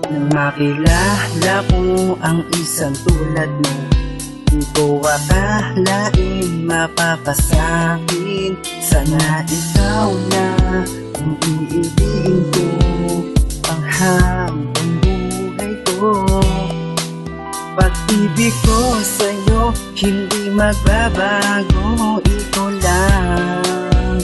Nang makilala ko ang isang tulad mo, di ko akalain mapapasakin. Sana ikaw na ang iibigin ko panghabang buhay ko. Pag-ibig ko sa'yo hindi magbabago, ikaw lang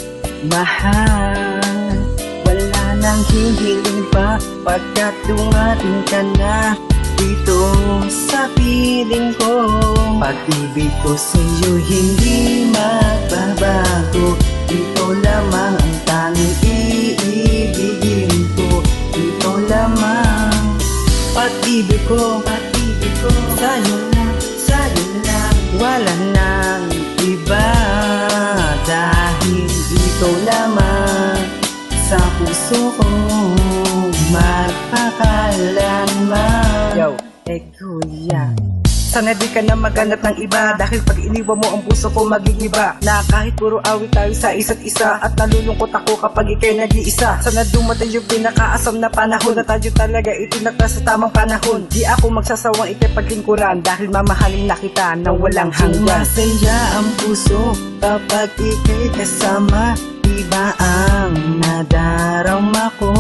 mahal. Wala nang hihiling pa pagkat dumating ka na dito sa piling ko. Pag-ibig ko sa'yo hindi magbabago, ikaw lamang ang tanging iibigin ko. Ikaw lamang. Pag-ibig ko sa'yo lang, wala nang iba. Dahil ikaw lamang sa puso ko magpakailanman. Yo, kuya, sana di ka na maghanap ng iba, dahil pag iniwan mo ang puso ko magigiba. Na kahit puro awit tayo sa isa't isa, at nalulungkot ako kapag ikay nag-iisa. Sana dumating yung pinakaasam na panahon na tayo talaga itinakda sa tamang panahon. Di ako magsasawang ikay paglingkuran, dahil mamahalin na kita nang walang hanggan. Sumasaya ang puso kapag ikay kasama, iba ang nadarama ko.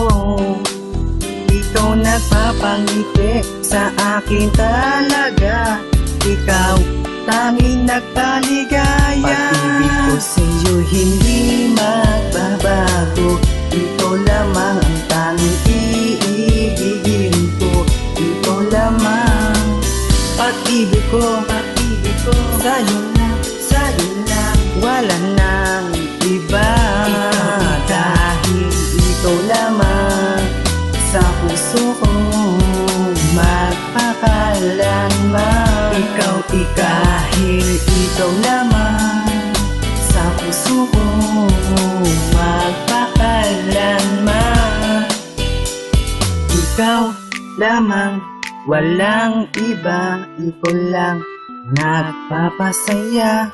Ikaw nagpapangiti sa akin talaga, ikaw tanging nagpaligaya. Pag-ibig ko sa'yo hindi magbabago, ikaw lamang ang tanging iibigin ko. Ikaw lamang. Pag-ibig ko sa'yo lang, wala nang iba. Dahil ikaw lamang sa puso ko magpakailanman. Kahit ikaw lamang sa puso ko magpakailanman. Ikaw lamang, walang iba, ikaw lang nagpapasaya.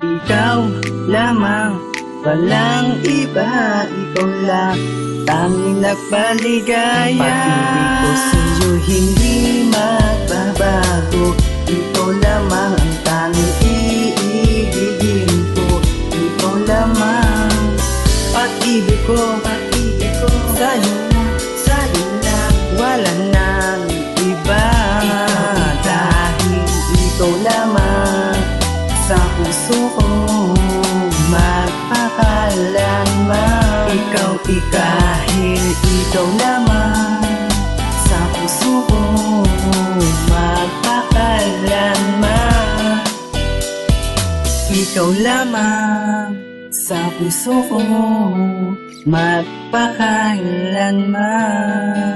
Ikaw lamang, walang iba, ikaw lang tanging nagpaligaya. Pag-ibig ko sa'yo hindi magbabago, ikaw lamang ang tanging iibigin ko. Ikaw lamang. Pag-ibig ko sa'yo lang, wala nang iba. Dahil ikaw lamang sa puso ko magpakailanman. Kahit ikaw lamang sa puso ko magpakailanman. Ikaw lamang sa puso ko magpakailanman.